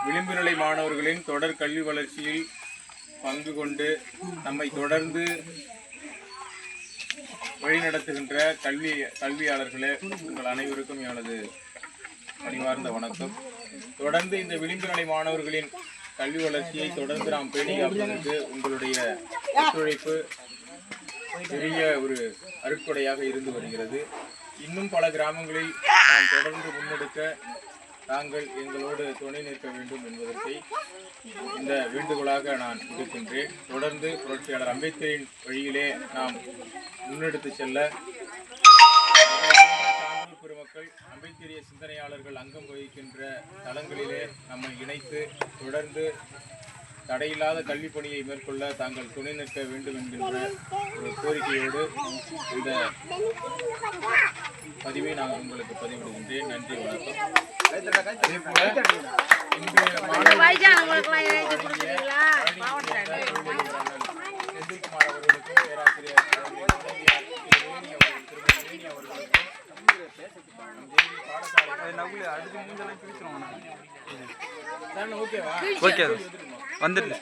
விளிம்பு நிலை மாணவர்களின் தொடர் கல்வி வளர்ச்சியில் பங்கு கொண்டு நம்மை தொடர்ந்து வழிநடத்துகின்ற கல்வியாளர்களே, உங்கள் அனைவருக்கும் எனது பணிவார்ந்த வணக்கம். தொடர்ந்து இந்த விளிம்பு நிலை மாணவர்களின் கல்வி வளர்ச்சியை தொடர்ந்து நாம் பேணி காப்பதற்கு உங்களுடைய ஒத்துழைப்பு பெரிய ஒரு அருட்கொடையாக இருந்து வருகிறது. இன்னும் பல கிராமங்களில் நாம் தொடர்ந்து முன்னெடுக்க தாங்கள் எங்களோடு துணை நிற்க வேண்டும் என்பதற்கு இந்த வேண்டுகோளாக நான் இருக்கின்றேன். தொடர்ந்து புரட்சியாளர் அம்பேத்கரின் வழியிலே நாம் முன்னெடுத்து செல்ல சான்றோர் பெருமக்கள், அம்பேத்கரிய சிந்தனையாளர்கள் அங்கம் வகிக்கின்ற தளங்களிலே நம்மை இணைத்து தொடர்ந்து தடையில்லாத கல்வி பணியை மேற்கொள்ள தாங்கள் துணை நிற்க வேண்டும் என்கின்ற ஒரு கோரிக்கையோடு இந்த பதிவை நான் உங்களுக்கு பதிவிடுகின்றேன். நன்றி, வணக்கம். அதே போல இன்று செந்தில்குமார் அவர்களுக்கும் பேராசிரியர் பாடசாலை ஓகேவா? வந்துட்டு